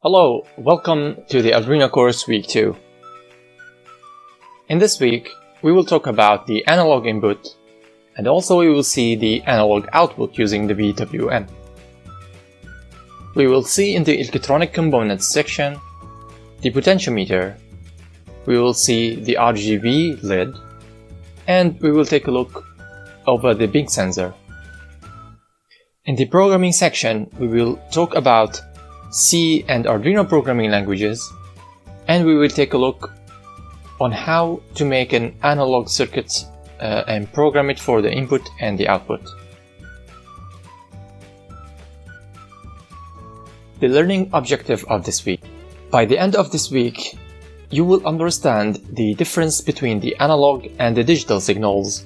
Hello, welcome to the Arduino course week 2. In this week, we will talk about the analog input and also we will see the analog output using the PWM. We will see in the electronic components section the potentiometer, we will see the RGB lid, and we will take a look over the big sensor. In the programming section, we will talk about C and Arduino programming languages, and we will take a look on how to make an analog circuit and program it for the input and the output. The learning objective of this week. By the end of this week, you will understand the difference between the analog and the digital signals.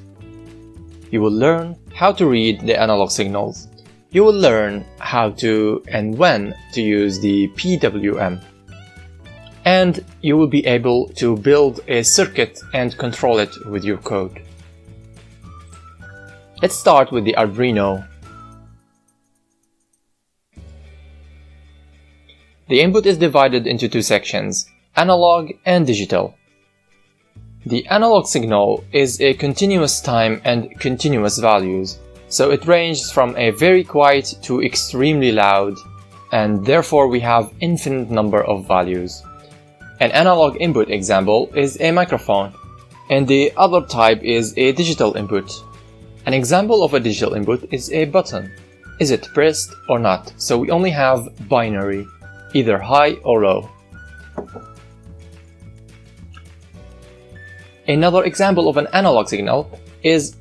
You will learn how to read the analog signals. You will learn how to and when to use the PWM. And you will be able to build a circuit and control it with your code. Let's start with the Arduino. The input is divided into two sections, analog and digital. The analog signal is a continuous time and continuous values. So it ranges from a very quiet to extremely loud, and therefore we have infinite number of values. An analog input example is a microphone, and the other type is a digital input. An example of a digital input is a button. Is it pressed or not? So we only have binary, either high or low. Another example of an analog signal is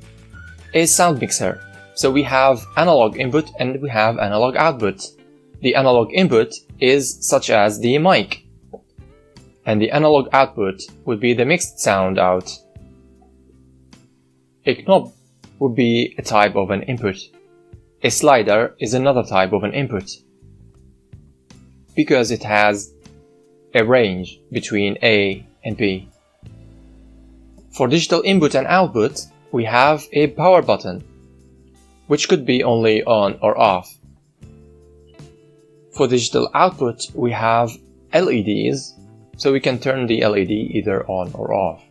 a sound mixer. So we have analog input and we have analog output. The analog input is such as the mic, and the analog output would be the mixed sound out. A knob would be a type of an input. A slider is another type of an input, because it has a range between A and B. For digital input and output, we have a power button, which could be only on or off. For digital output, we have LEDs, so we can turn the LED either on or off.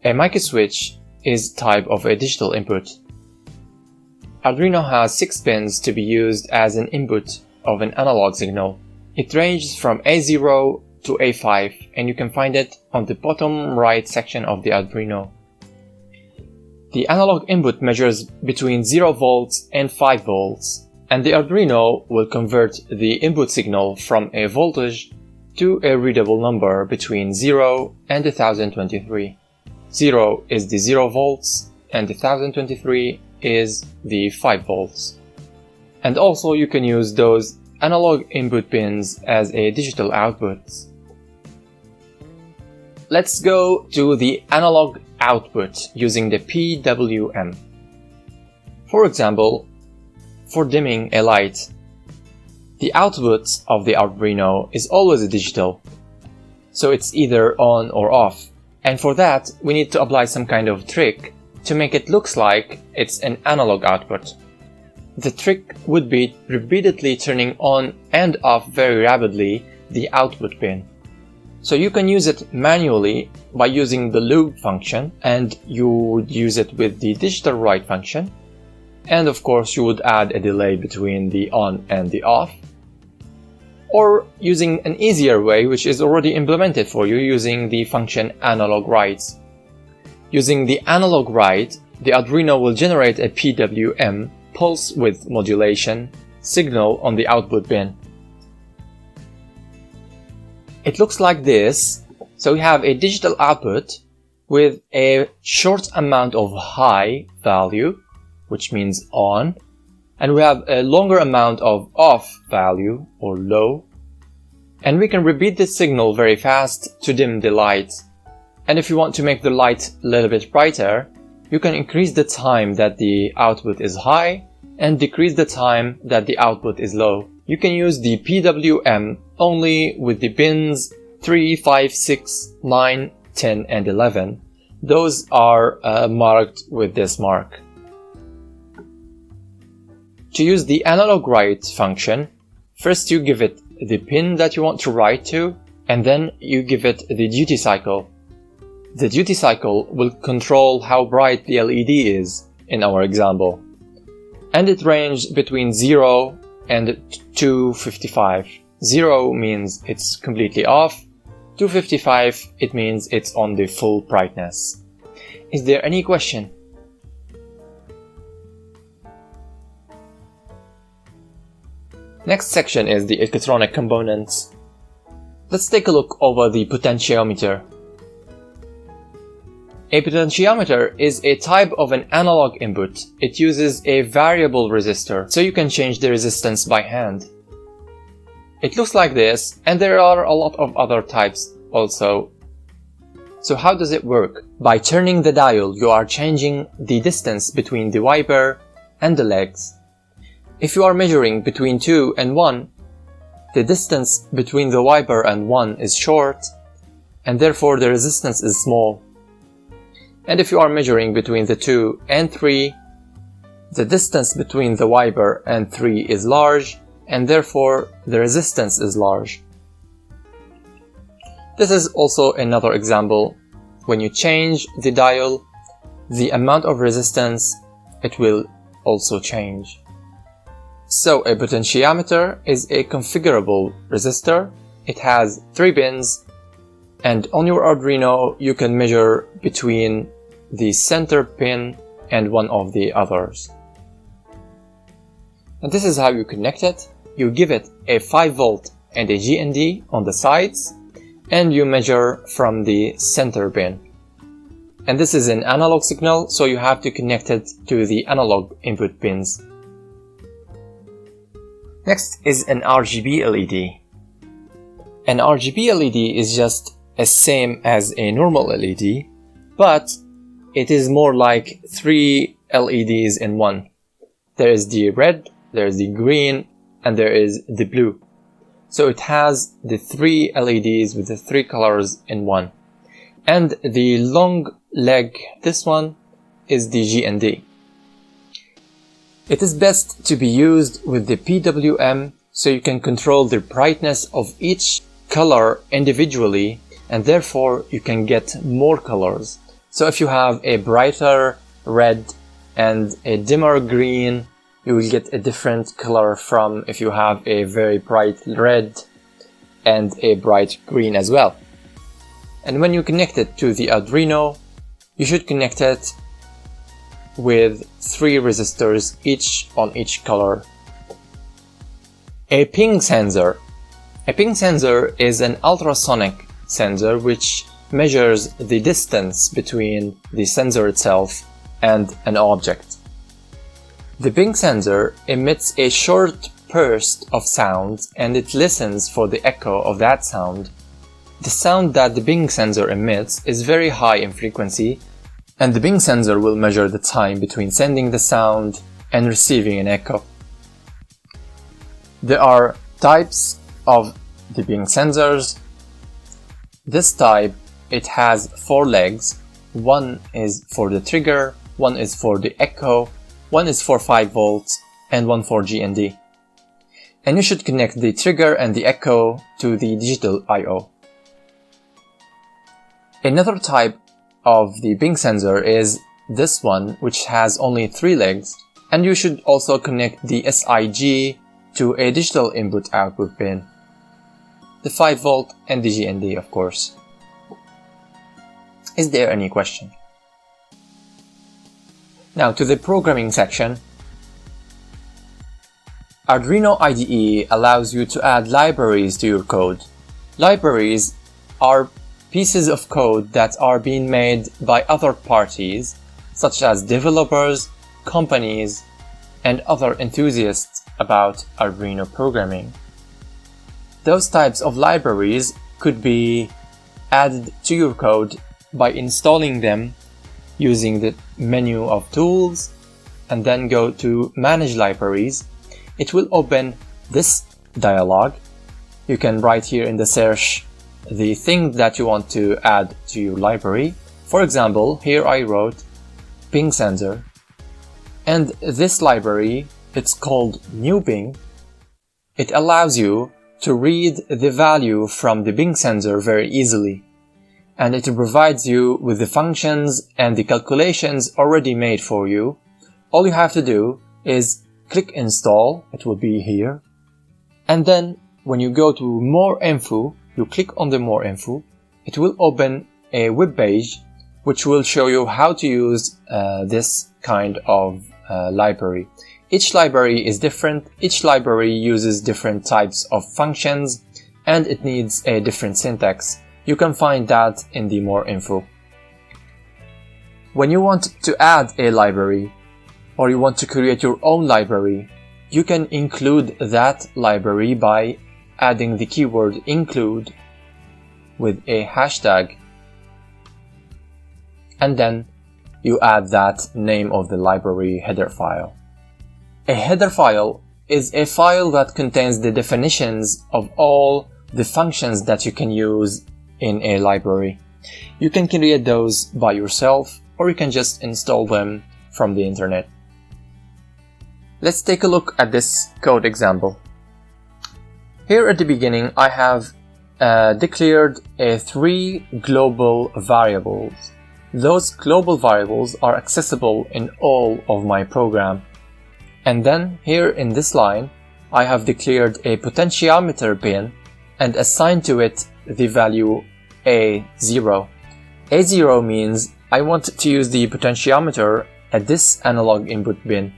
A mic switch is type of a digital input. Arduino has 6 pins to be used as an input of an analog signal. It ranges from A0 to A5, and you can find it on the bottom right section of the Arduino. The analog input measures between 0 volts and 5 volts, and the Arduino will convert the input signal from a voltage to a readable number between 0 and 1023. 0 is the 0 volts and 1023 is the 5 volts. And also you can use those analog input pins as a digital outputs. Let's go to the analog output using the PWM. For example, for dimming a light, the output of the Arduino is always a digital, so it's either on or off, and for that we need to apply some kind of trick to make it look like it's an analog output. The trick would be repeatedly turning on and off very rapidly the output pin. So you can use it manually by using the loop function, and you would use it with the digital write function, and of course you would add a delay between the on and the off, or using an easier way which is already implemented for you using the function analog writes. Using the analog write, the Arduino will generate a PWM pulse width modulation signal on the output pin. It looks like this. So we have a digital output with a short amount of high value, which means on, and we have a longer amount of off value or low, and we can repeat this signal very fast to dim the light. And if you want to make the light a little bit brighter, you can increase the time that the output is high and decrease the time that the output is low. You can use the PWM only with the pins 3, 5, 6, 9, 10 and 11. Those are marked with this mark. To use the analog write function, first you give it the pin that you want to write to, and then you give it the duty cycle. The duty cycle will control how bright the LED is in our example, and it ranged between 0 and 255. 0 means it's completely off, 255 it means it's on the full brightness. Is there any question? Next section is the electronic components. Let's take a look over the potentiometer. A potentiometer is a type of an analog input. It uses a variable resistor, so you can change the resistance by hand. It looks like this, and there are a lot of other types also. So how does it work? By turning the dial, you are changing the distance between the wiper and the legs. If you are measuring between 2 and 1, the distance between the wiper and 1 is short, and therefore the resistance is small. And if you are measuring between the 2 and 3, the distance between the wiper and 3 is large, and therefore the resistance is large. This is also another example. When you change the dial, the amount of resistance, it will also change. So a potentiometer is a configurable resistor. It has 3 pins, and on your Arduino you can measure between the center pin and one of the others. And this is how you connect it. You give it a 5 volt and a GND on the sides, and you measure from the center pin. And this is an analog signal, so you have to connect it to the analog input pins. Next is an RGB LED. An RGB LED is just as same as a normal LED, but it is more like 3 LEDs in one. There is the red, there is the green, and there is the blue. So it has the 3 LEDs with the 3 colors in one. And the long leg, this one, is the GND. It is best to be used with the PWM, so you can control the brightness of each color individually, and therefore you can get more colors. So if you have a brighter red and a dimmer green, you will get a different color from if you have a very bright red and a bright green as well. And when you connect it to the Arduino, you should connect it with 3 resistors, each on each color. A ping sensor. A ping sensor is an ultrasonic sensor which measures the distance between the sensor itself and an object. The ping sensor emits a short burst of sound, and it listens for the echo of that sound. The sound that the ping sensor emits is very high in frequency, and the ping sensor will measure the time between sending the sound and receiving an echo. There are types of the ping sensors. This type, it has 4 legs. One is for the trigger, one is for the echo, one is for 5 volts, and one for GND. And you should connect the trigger and the echo to the digital I/O. Another type of the ping sensor is this one, which has only 3 legs, and you should also connect the SIG to a digital input-output pin, the 5 volt and the GND, of course. Is there any question? Now to the programming section. Arduino IDE allows you to add libraries to your code. Libraries are pieces of code that are being made by other parties, such as developers, companies, and other enthusiasts about Arduino programming. Those types of libraries could be added to your code by installing them using the menu of tools and then go to Manage Libraries. It will open this dialog. You can write here in the search the thing that you want to add to your library. For example, here I wrote ping sensor, and this library, it's called new ping. It allows you to read the value from the ping sensor very easily, and it provides you with the functions and the calculations already made for you. All you have to do is click install, it will be here, and then when you go to more info, you click on the more info, it will open a web page which will show you how to use this kind of library. Each library is different, each library uses different types of functions, and it needs a different syntax. You can find that in the more info. When you want to add a library, or you want to create your own library, you can include that library by adding the keyword include with a hashtag, and then you add that name of the library header file. A header file is a file that contains the definitions of all the functions that you can use in a library. You can create those by yourself, or you can just install them from the internet. Let's take a look at this code example. Here at the beginning I have declared 3 global variables. Those global variables are accessible in all of my program. And then here in this line I have declared a potentiometer pin and assigned to it the value A0. A0 means I want to use the potentiometer at this analog input pin.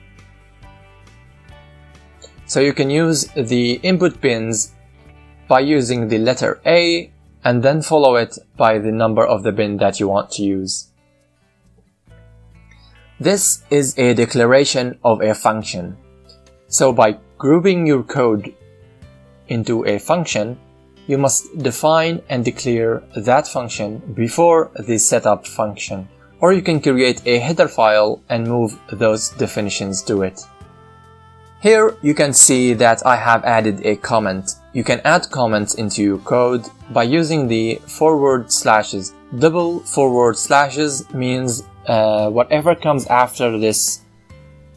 So you can use the input pins by using the letter A and then follow it by the number of the pin that you want to use. This is a declaration of a function. So by grouping your code into a function, you must define and declare that function before the setup function. Or you can create a header file and move those definitions to it. Here you can see that I have added a comment. You can add comments into your code by using the forward slashes. Double forward slashes means whatever comes after this,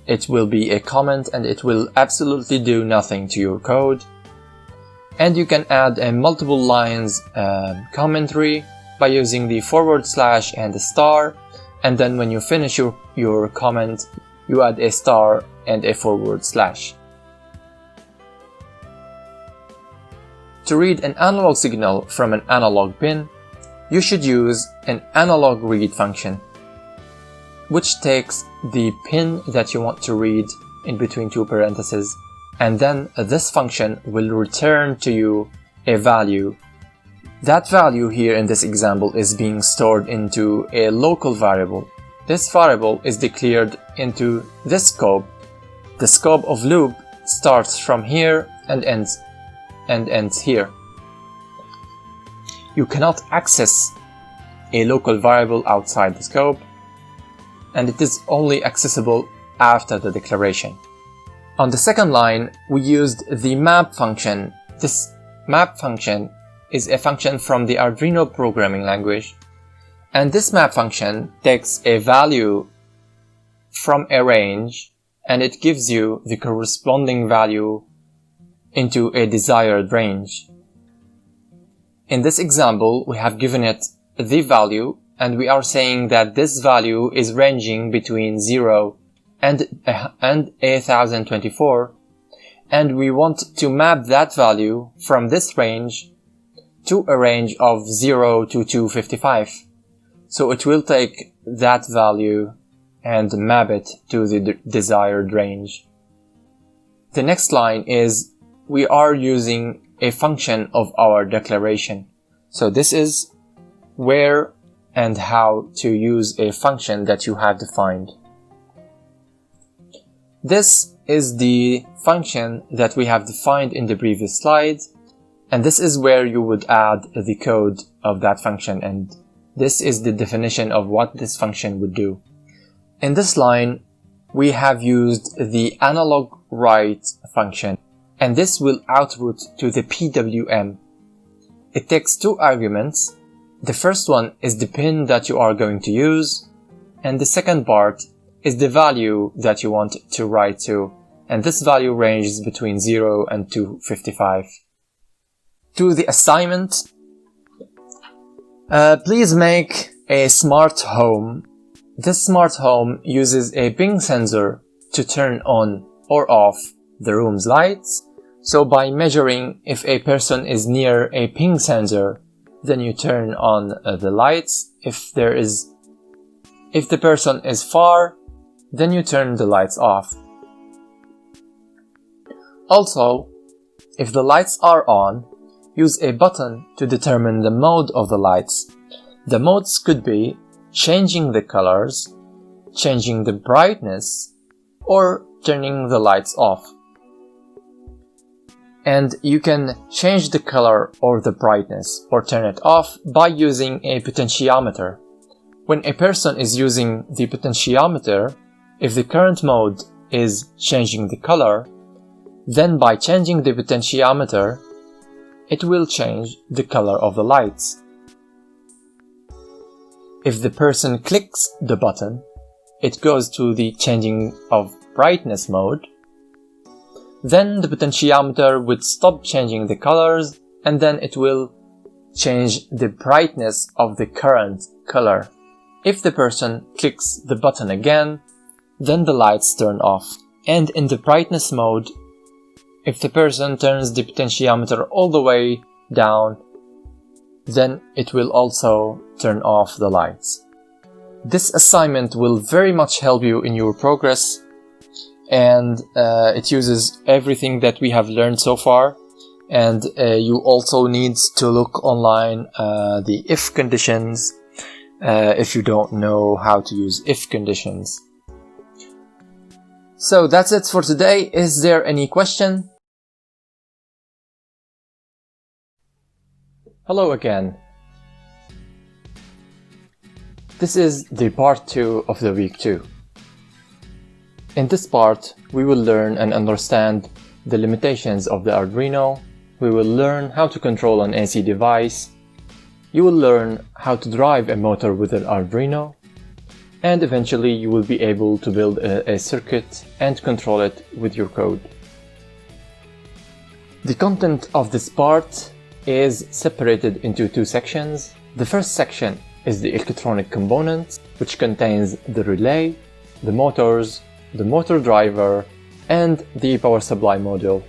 it will be a comment and it will absolutely do nothing to your code. And you can add a multiple lines commentary by using the forward slash and a star, and then when you finish your comment, you add a star and a forward slash. To read an analog signal from an analog pin, you should use an analog read function, which takes the pin that you want to read in between 2 parentheses, and then this function will return to you a value. That value here in this example is being stored into a local variable. This variable is declared into this scope. The scope of loop starts from here and ends here. You cannot access a local variable outside the scope, and it is only accessible after the declaration. On the second line, we used the map function. This map function is a function from the Arduino programming language, and this map function takes a value from a range and it gives you the corresponding value into a desired range. In this example, we have given it the value, and we are saying that this value is ranging between 0 and 1024, and we want to map that value from this range to a range of 0 to 255. So it will take that value and map it to the desired range. The next line is we are using a function of our declaration. So this is where and how to use a function that you have defined. This is the function that we have defined in the previous slide, and this is where you would add the code of that function, and this is the definition of what this function would do. In this line, we have used the analog write function, and this will output to the PWM. It takes 2 arguments. The first one is the pin that you are going to use, and the second part is the value that you want to write to, and this value ranges between 0 and 255. to the assignment. Please make a smart home. This smart home uses a ping sensor to turn on or off the room's lights. So by measuring if a person is near a ping sensor, then you turn on the lights. If the person is far, then you turn the lights off. Also, if the lights are on, use a button to determine the mode of the lights. The modes could be changing the colors, changing the brightness, or turning the lights off. And you can change the color or the brightness or turn it off by using a potentiometer. When a person is using the potentiometer, if the current mode is changing the color, then by changing the potentiometer, it will change the color of the lights. If the person clicks the button, it goes to the changing of brightness mode. Then the potentiometer would stop changing the colors, and then it will change the brightness of the current color. If the person clicks the button again, then the lights turn off. And in the brightness mode, if the person turns the potentiometer all the way down, then it will also turn off the lights. This assignment will very much help you in your progress, and it uses everything that we have learned so far. And you also need to look online the if conditions if you don't know how to use if conditions. So that's it for today. Is there any question? Hello again. This is the part 2 of the week 2. In this part, we will learn and understand the limitations of the Arduino. We will learn how to control an AC device. You will learn how to drive a motor with an Arduino. And eventually you will be able to build a circuit and control it with your code. The content of this part is separated into 2 sections. The first section is the electronic components, which contains the relay, the motors, the motor driver, and the power supply module.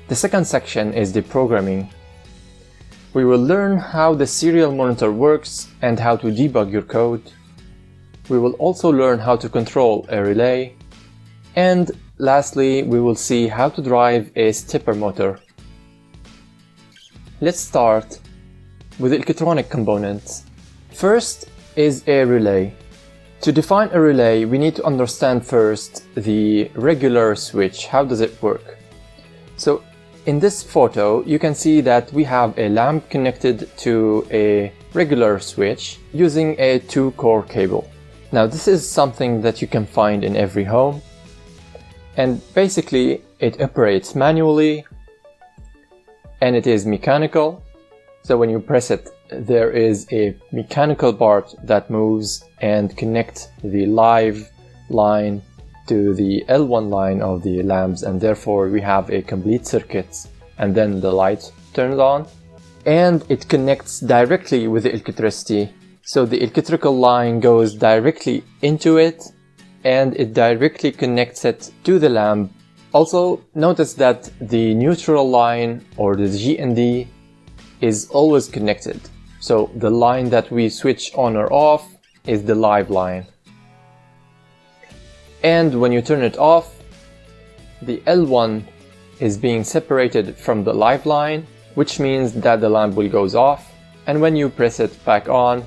The second section is the programming. We will learn how the serial monitor works and how to debug your code. We will also learn how to control a relay. And lastly, we will see how to drive a stepper motor. Let's start with the electronic components. First is a relay. To define a relay, we need to understand first the regular switch. How does it work? So in this photo, you can see that we have a lamp connected to a regular switch using a 2-core cable. Now this is something that you can find in every home, and basically it operates manually and it is mechanical. So when you press it, there is a mechanical part that moves and connects the live line to the L1 line of the lamps, and therefore we have a complete circuit, and then the light turns on. And it connects directly with the electricity, so the electrical line goes directly into it and it directly connects it to the lamp. Also notice that the neutral line or the GND is always connected, so the line that we switch on or off is the live line. And when you turn it off, the L1 is being separated from the live line, which means that the lamp will goes off, and when you press it back on,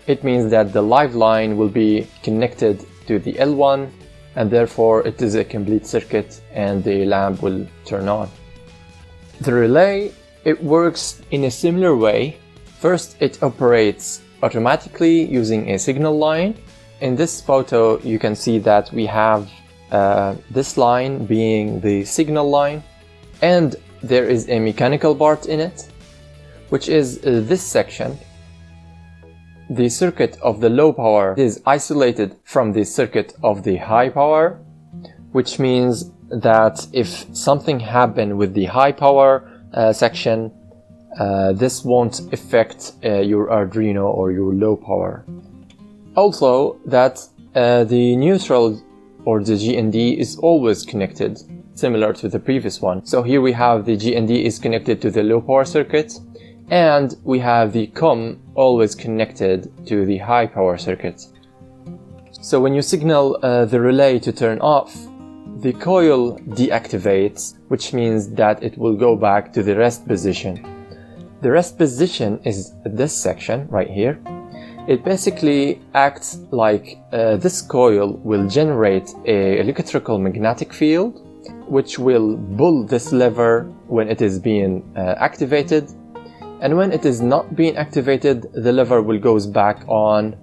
it means that the live line will be connected to the L1, and therefore it is a complete circuit and the lamp will turn on. The relay, it works in a similar way. First, it operates automatically using a signal line. In this photo, you can see that we have this line being the signal line, and there is a mechanical part in it, which is this section. The circuit of the low power is isolated from the circuit of the high power, which means that if something happened with the high power, section, this won't affect your Arduino or your low power. Also, that the neutral or the GND is always connected, similar to the previous one. So here we have the GND is connected to the low power circuit, and we have the COM always connected to the high power circuit. So when you signal the relay to turn off, the coil deactivates, which means that it will go back to the rest position. The rest position is this section right here. It basically acts like this coil will generate an electrical magnetic field, which will pull this lever when it is being activated, and when it is not being activated, the lever will goes back on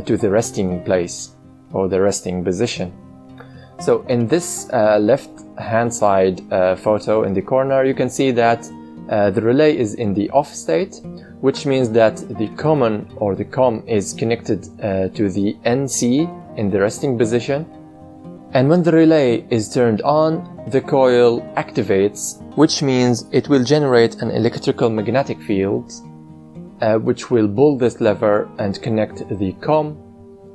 to the resting place or the resting position. So in this left hand side photo in the corner, you can see that the relay is in the off state, which means that the common or the COM is connected to the NC in the resting position. And when the relay is turned on, the coil activates, which means it will generate an electrical magnetic field, which will pull this lever and connect the COM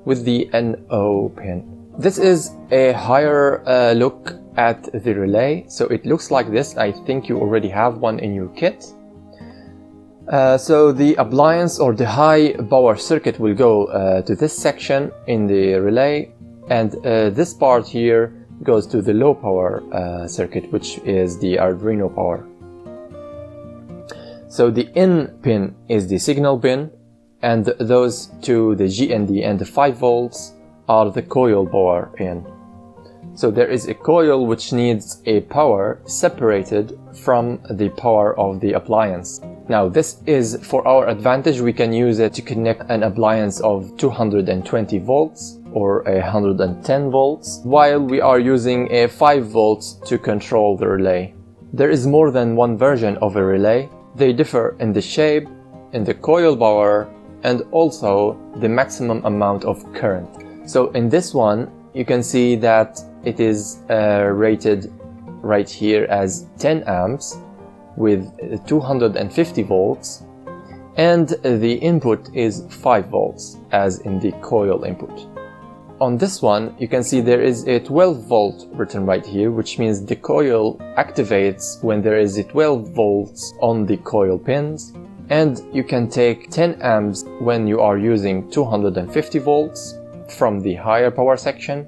with the NO pin. This is a higher look at the relay, so it looks like this. I think you already have one in your kit. So the appliance or the high power circuit will go to this section in the relay, and this part here goes to the low power circuit, which is the Arduino power. So the in pin is the signal pin, and those two, the GND and the 5 volts, are the coil power pin. So there is a coil which needs a power separated from the power of the appliance. Now this is for our advantage. We can use it to connect an appliance of 220 volts or 110 volts, while we are using a 5 volts to control the relay. There is more than one version of a relay. They differ in the shape, in the coil power, and also the maximum amount of current. So in this one, you can see that it is rated right here as 10 amps with 250 volts, and the input is 5 volts as in the coil input. On this one, you can see there is a 12 volt written right here, which means the coil activates when there is a 12 volts on the coil pins, and you can take 10 amps when you are using 250 volts from the higher power section,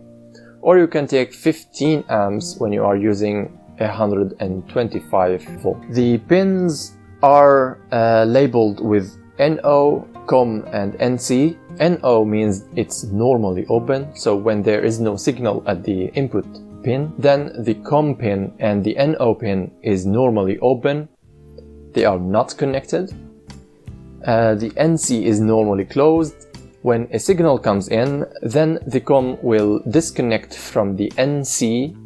or you can take 15 amps when you are using 125 volts. The pins are labeled with NO, COM and NC. NO means it's normally open, so when there is no signal at the input pin, then the COM pin and the NO pin is normally open. They are not connected. The NC is normally closed. When a signal comes in, then the COM will disconnect from the NC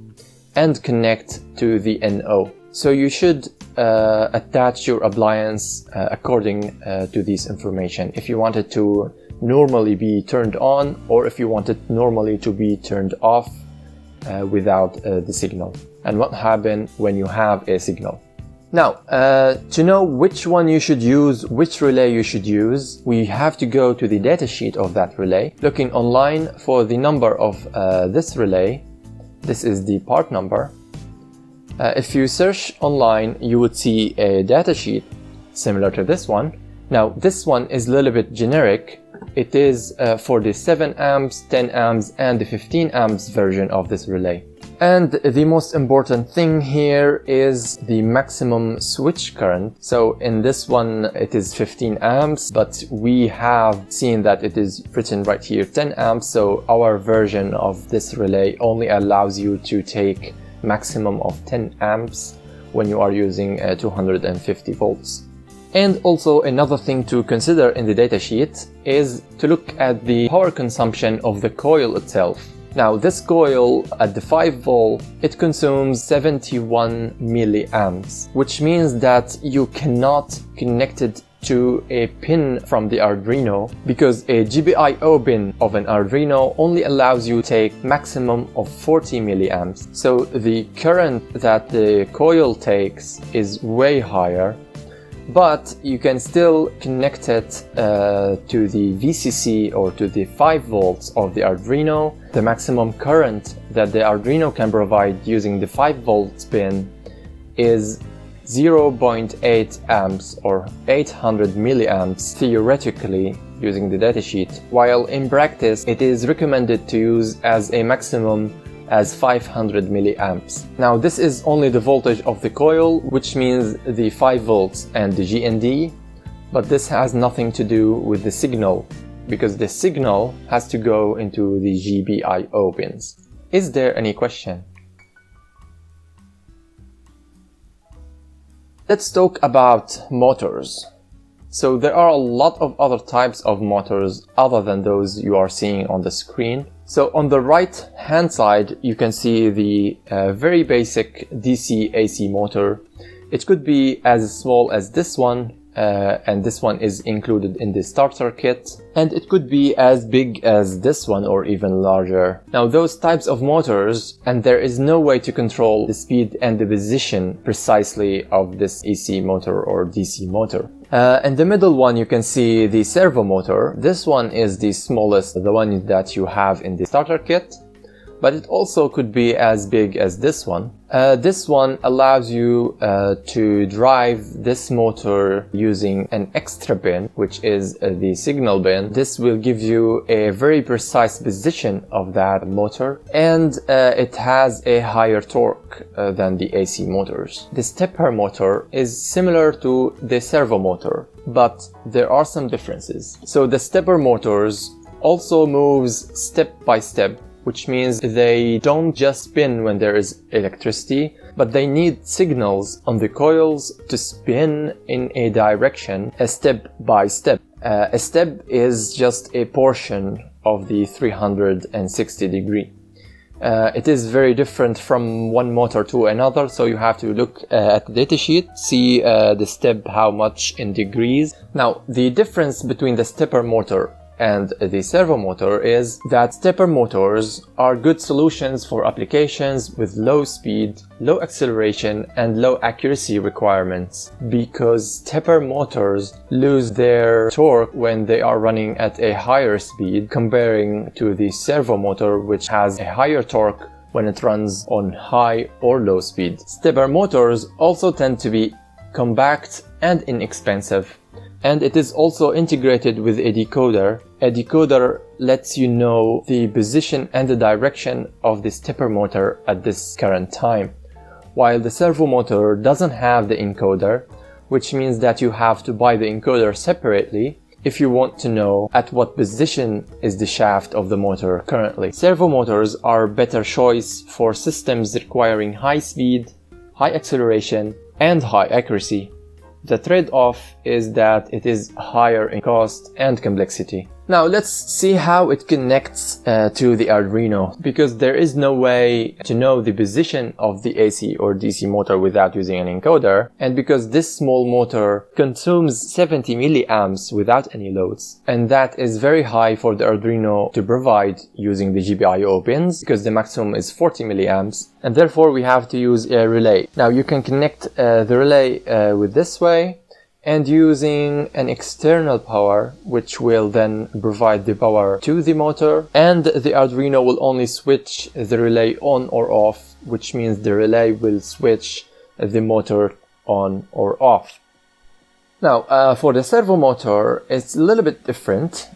and connect to the NO. So you should attach your appliance according to this information. If you want it to normally be turned on, or if you want it normally to be turned off without the signal. And what happens when you have a signal. Now, to know which one you should use, which relay you should use, we have to go to the datasheet of that relay. Looking online for the number of this relay, this is the part number. If you search online, you would see a datasheet similar to this one. Now, this one is a little bit generic. It is for the 7 amps, 10 amps, and the 15 amps version of this relay. And the most important thing here is the maximum switch current. So in this one, it is 15 amps, but we have seen that it is written right here 10 amps. So our version of this relay only allows you to take maximum of 10 amps when you are using 250 volts. And also another thing to consider in the datasheet is to look at the power consumption of the coil itself. Now this coil at the 5 volt, it consumes 71 milliamps, which means that you cannot connect it to a pin from the Arduino, because a GPIO pin of an Arduino only allows you to take maximum of 40 milliamps. So the current that the coil takes is way higher, but you can still connect it to the VCC or to the 5 volts of the Arduino. The maximum current that the Arduino can provide using the 5 volts pin is 0.8 amps or 800 milliamps theoretically using the datasheet, while in practice it is recommended to use as a maximum as 500 milliamps. Now this is only the voltage of the coil, which means the 5 volts and the GND, but this has nothing to do with the signal, because the signal has to go into the GPIO pins. Is there any question? Let's talk about motors. So there are a lot of other types of motors other than those you are seeing on the screen. So on the right hand side you can see the very basic DC AC motor. It could be as small as this one, and this one is included in the starter kit, and it could be as big as this one or even larger. Now those types of motors, and there is no way to control the speed and the position precisely of this AC motor or DC motor. In the middle one you can see the servo motor. This one is the smallest, the one that you have in the starter kit, but it also could be as big as this one. This one allows you to drive this motor using an extra pin, which is the signal pin. This will give you a very precise position of that motor, and it has a higher torque than the AC motors. The stepper motor is similar to the servo motor, but there are some differences. So the stepper motors also moves step by step, which means they don't just spin when there is electricity, but they need signals on the coils to spin in a direction, a step by step. A step is just a portion of the 360 degree. It is very different from one motor to another, so you have to look at the datasheet, see the step how much in degrees. Now the difference between the stepper motor and the servo motor is that stepper motors are good solutions for applications with low speed, low acceleration and low accuracy requirements, because stepper motors lose their torque when they are running at a higher speed comparing to the servo motor, which has a higher torque when it runs on high or low speed. Stepper motors also tend to be compact and inexpensive, and it is also integrated with a decoder. A decoder lets you know the position and the direction of the stepper motor at this current time, while the servo motor doesn't have the encoder, which means that you have to buy the encoder separately if you want to know at what position is the shaft of the motor currently. Servo motors are a better choice for systems requiring high speed, high acceleration and high accuracy. The trade-off is that it is higher in cost and complexity. Now let's see how it connects to the Arduino, because there is no way to know the position of the AC or DC motor without using an encoder, and because this small motor consumes 70 milliamps without any loads, and that is very high for the Arduino to provide using the GPIO pins, because the maximum is 40 milliamps, and therefore we have to use a relay. Now you can connect the relay with this way, and using an external power, which will then provide the power to the motor, and the Arduino will only switch the relay on or off, which means the relay will switch the motor on or off. Now for the servo motor it's a little bit different,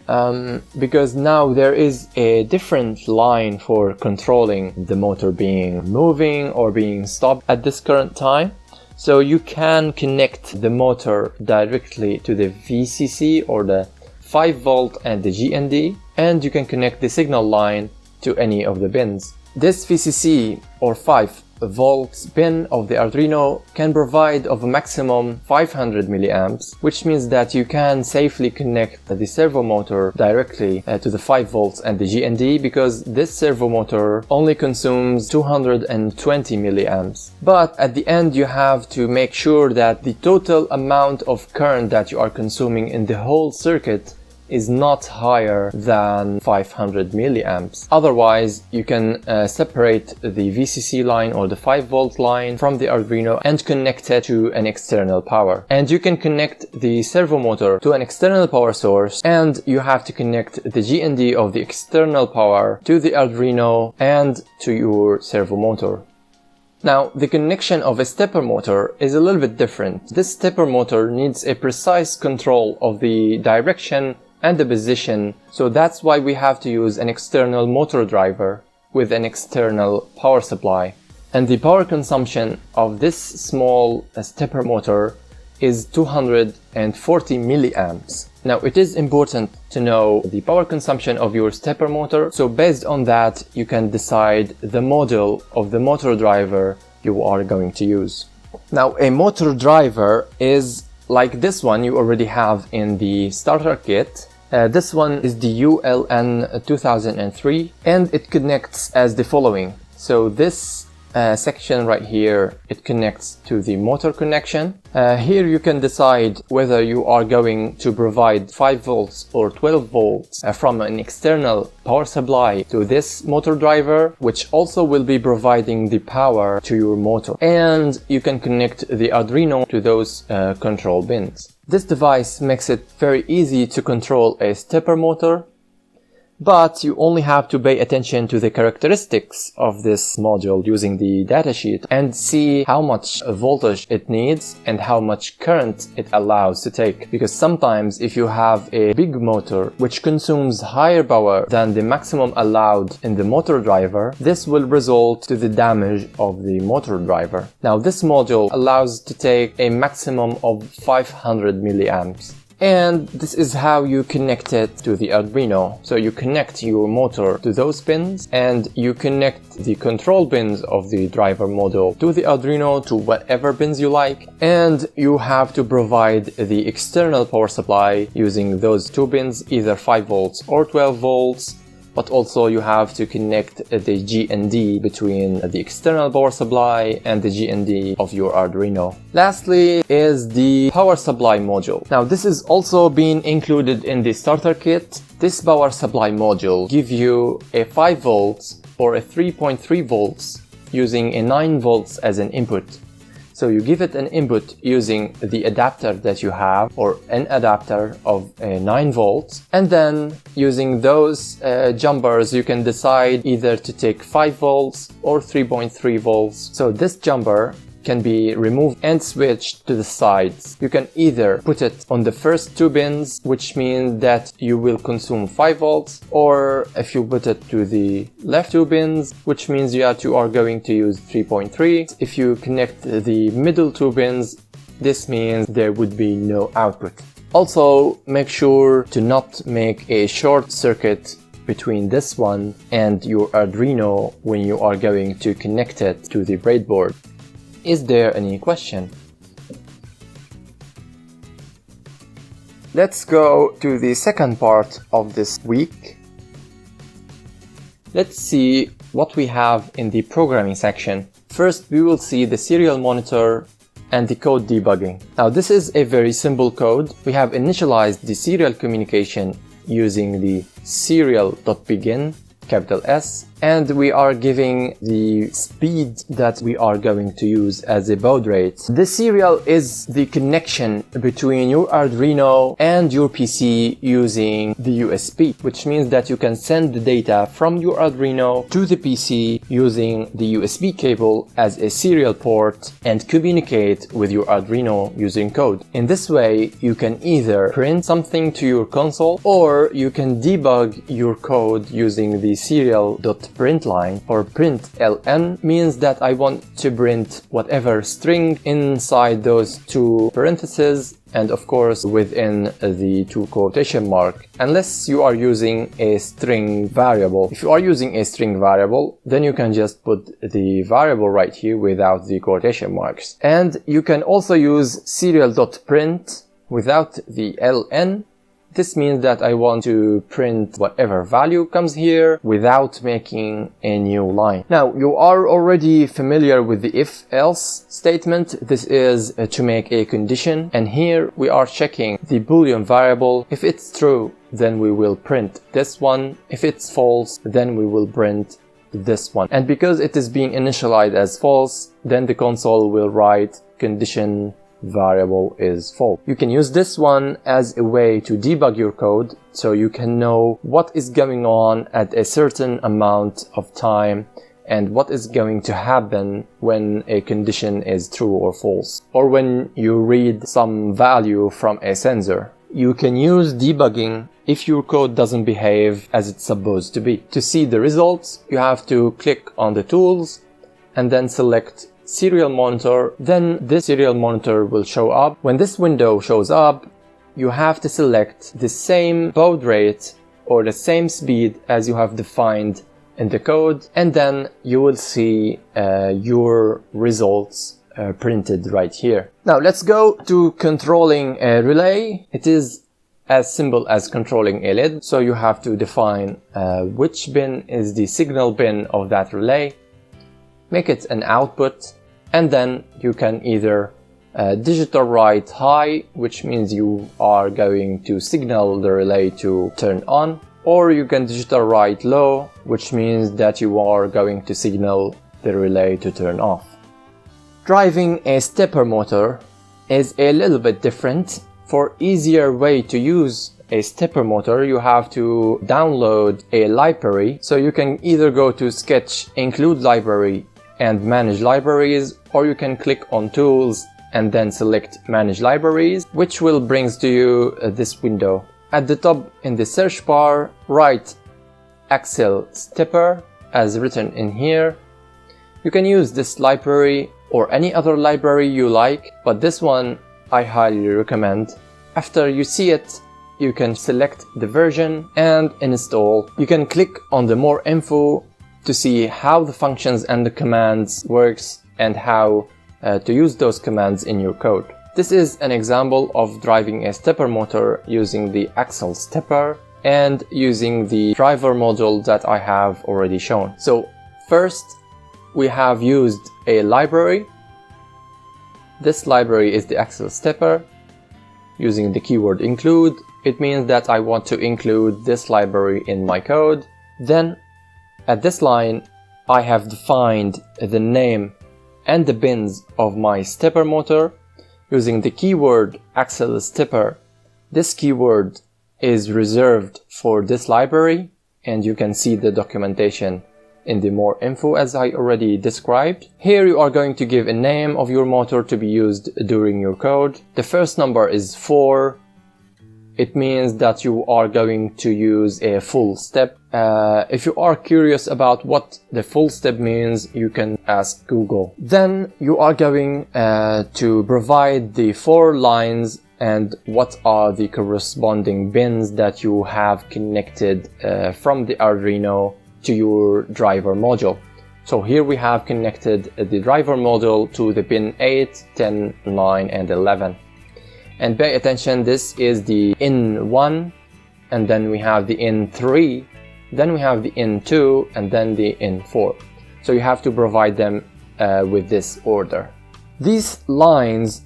because now there is a different line for controlling the motor being moving or being stopped at this current time. So you can connect the motor directly to the VCC or the 5 volt and the GND, and you can connect the signal line to any of the pins. This VCC or 5 volts pin of the Arduino can provide of a maximum 500 milliamps, which means that you can safely connect the servo motor directly to the 5 volts and the GND, because this servo motor only consumes 220 milliamps. But at the end you have to make sure that the total amount of current that you are consuming in the whole circuit is not higher than 500 milliamps. Otherwise, you can separate the VCC line or the 5 volt line from the Arduino and connect it to an external power. And you can connect the servo motor to an external power source, and you have to connect the GND of the external power to the Arduino and to your servo motor. Now, the connection of a stepper motor is a little bit different. This stepper motor needs a precise control of the direction and the position, so that's why we have to use an external motor driver with an external power supply. And the power consumption of this small stepper motor is 240 milliamps. Now, it is important to know the power consumption of your stepper motor, so based on that you can decide the model of the motor driver you are going to use. Now, a motor driver is like this one you already have in the starter kit. This one is the ULN 2003, and it connects as the following. So this section right here, it connects to the motor connection. Here you can decide whether you are going to provide 5 volts or 12 volts from an external power supply to this motor driver, which also will be providing the power to your motor. And you can connect the Arduino to those control pins. This device makes it very easy to control a stepper motor, but you only have to pay attention to the characteristics of this module using the datasheet and see how much voltage it needs and how much current it allows to take. Because sometimes if you have a big motor which consumes higher power than the maximum allowed in the motor driver, this will result to the damage of the motor driver. Now, this module allows to take a maximum of 500 milliamps. And this is how you connect it to the Arduino. So you connect your motor to those pins, and you connect the control pins of the driver module to the Arduino, to whatever pins you like, and you have to provide the external power supply using those 2 pins, either 5 volts or 12 volts. But also you have to connect the GND between the external power supply and the GND of your Arduino. Lastly is the power supply module. Now, this is also being included in the starter kit. This power supply module gives you a 5 volts or a 3.3 volts using a 9 volts as an input. So you give it an input using the adapter that you have, or an adapter of 9 volts, and then using those jumpers you can decide either to take 5 volts or 3.3 volts. So this jumper can be removed and switched to the sides. You can either put it on the first 2 pins, which means that you will consume 5 volts, or if you put it to the left 2 pins, which means you are going to use 3.3. If you connect the middle 2 pins, this means there would be no output. Also, make sure to not make a short circuit between this one and your Arduino when you are going to connect it to the breadboard. Is there any question? Let's go to the second part of this week. Let's see what we have in the programming section. First, we will see the serial monitor and the code debugging. Now, this is a very simple code. We have initialized the serial communication using the serial.begin, capital S, and we are giving the speed that we are going to use as a baud rate. The serial is the connection between your Arduino and your PC using the USB, which means that you can send the data from your Arduino to the PC using the USB cable as a serial port and communicate with your Arduino using code. In this way, you can either print something to your console, or you can debug your code using the serial.begin line or println means that I want to print whatever string inside those two parentheses, and of course within the two quotation mark, unless you are using a string variable. If you are using a string variable, then you can just put the variable right here without the quotation marks. And you can also use serial.print without the ln. This means that I want to print whatever value comes here without making a new line. Now, you are already familiar with the if-else statement. This is to make a condition, and here we are checking the Boolean variable. If it's true, then we will print this one. If it's false, then we will print this one. And because it is being initialized as false, then the console will write condition variable is false. You can use this one as a way to debug your code, so you can know what is going on at a certain amount of time and what is going to happen when a condition is true or false, or when you read some value from a sensor. You can use debugging if your code doesn't behave as it's supposed to be. To see the results, you have to click on the tools and then select serial monitor. Then this serial monitor will show up. When this window shows up, you have to select the same baud rate or the same speed as you have defined in the code, and then you will see your results printed right here. Now let's go to controlling a relay. It is as simple as controlling a lid. So you have to define which pin is the signal pin of that relay, make it an output, and then you can either digital write high, which means you are going to signal the relay to turn on, or you can digital write low, which means that you are going to signal the relay to turn off. Driving a stepper motor is a little bit different. For easier way to use a stepper motor, you have to download a library. So you can either go to Sketch, Include Library, and Manage Libraries, or you can click on Tools and then select Manage Libraries, which will bring to you this window. At the top in the search bar, write Axle Stepper as written in here. You can use this library or any other library you like, but this one I highly recommend. After you see it, you can select the version and install. You can click on the More Info to see how the functions and the commands works and how to use those commands in your code. This is an example of driving a stepper motor using the axle stepper and using the driver module that I have already shown. So first, we have used a library. This library is the axle stepper. Using the keyword include, it means that I want to include this library in my code. Then at this line, I have defined the name and the pins of my stepper motor using the keyword axle stepper. This keyword is reserved for this library, and you can see the documentation in the More Info as I already described. Here you are going to give a name of your motor to be used during your code. The first number is 4. It means that you are going to use a full step. If you are curious about what the full step means, you can ask Google. Then you are going to provide the 4 lines and what are the corresponding pins that you have connected from the Arduino to your driver module. So here we have connected the driver module to the pin 8, 10, 9 and 11. And pay attention, this is the in1, and then we have the in3, then we have the in2, and then the in4. So you have to provide them with this order. These lines,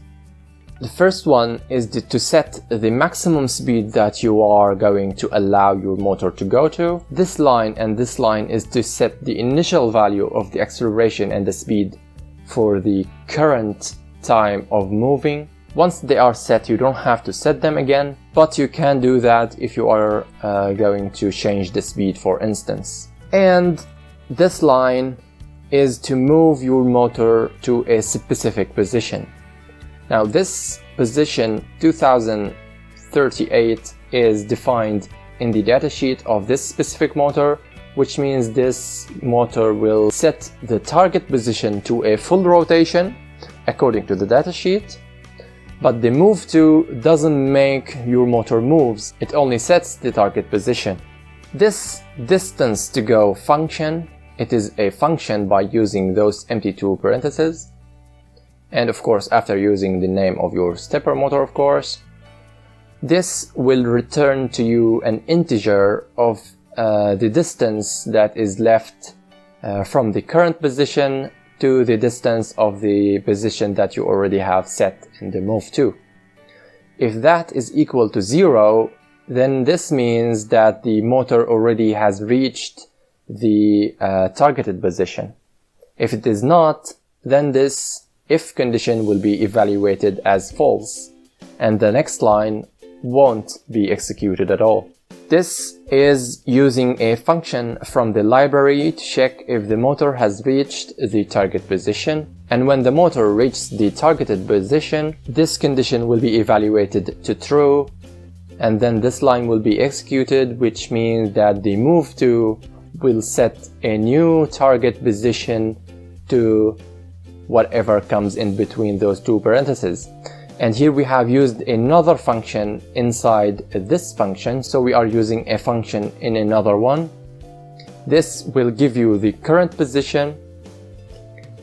the first one is to set the maximum speed that you are going to allow your motor to go to. This line and this line is to set the initial value of the acceleration and the speed for the current time of moving. Once they are set, you don't have to set them again, but you can do that if you are going to change the speed, for instance. And this line is to move your motor to a specific position. Now this position 2038 is defined in the datasheet of this specific motor, which means this motor will set the target position to a full rotation according to the datasheet. But the move to doesn't make your motor moves, it only sets the target position. This distance to go function, it is a function by using those empty two parentheses. And of course, after using the name of your stepper motor, of course, this will return to you an integer of the distance that is left from the current position to the distance of the position that you already have set in the move to. If that is equal to 0, then this means that the motor already has reached the targeted position. If it is not, then this if condition will be evaluated as false, and the next line won't be executed at all. This is using a function from the library to check if the motor has reached the target position, and when the motor reaches the targeted position, this condition will be evaluated to true, and then this line will be executed, which means that the move to will set a new target position to whatever comes in between those two parentheses. And here we have used another function inside this function, so we are using a function in another one. This will give you the current position,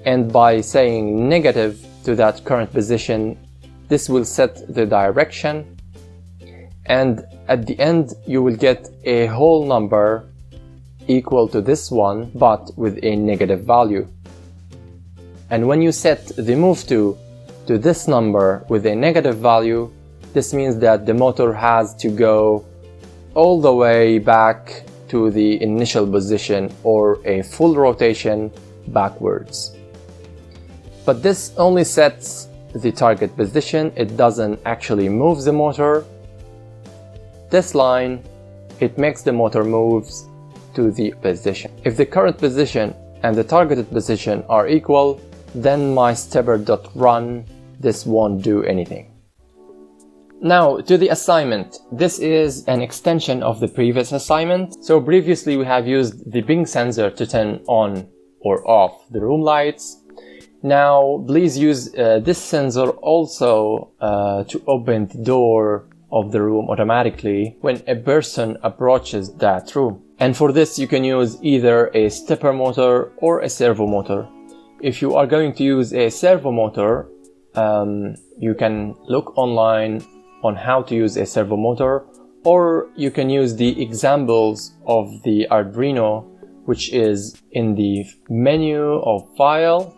and by saying negative to that current position, this will set the direction, and at the end you will get a whole number equal to this one but with a negative value. And when you set the move to this number with a negative value, this means that the motor has to go all the way back to the initial position or a full rotation backwards. But this only sets the target position, it doesn't actually move the motor. This line, it makes the motor moves to the position. If the current position and the targeted position are equal, then my stepper.run, this won't do anything. Now to the assignment. This is an extension of the previous assignment. So previously we have used the ping sensor to turn on or off the room lights. Now please use this sensor also to open the door of the room automatically when a person approaches that room. And for this you can use either a stepper motor or a servo motor. If you are going to use a servo motor, you can look online on how to use a servo motor, or you can use the examples of the Arduino, which is in the menu of File,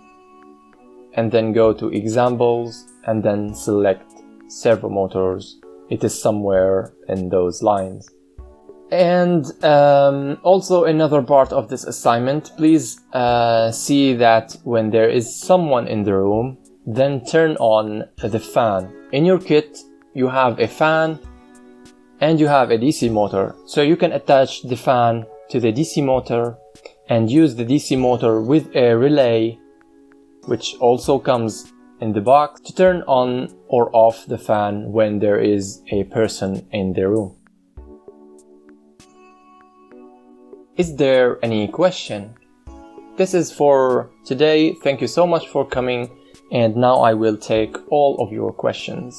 and then go to Examples, and then select servo motors. It is somewhere in those lines. And also another part of this assignment, please see that when there is someone in the room, then turn on the fan. In your kit, you have a fan and you have a DC motor. So you can attach the fan to the DC motor and use the DC motor with a relay, which also comes in the box, to turn on or off the fan when there is a person in the room. Is there any question? This is for today. Thank you so much for coming. And now I will take all of your questions.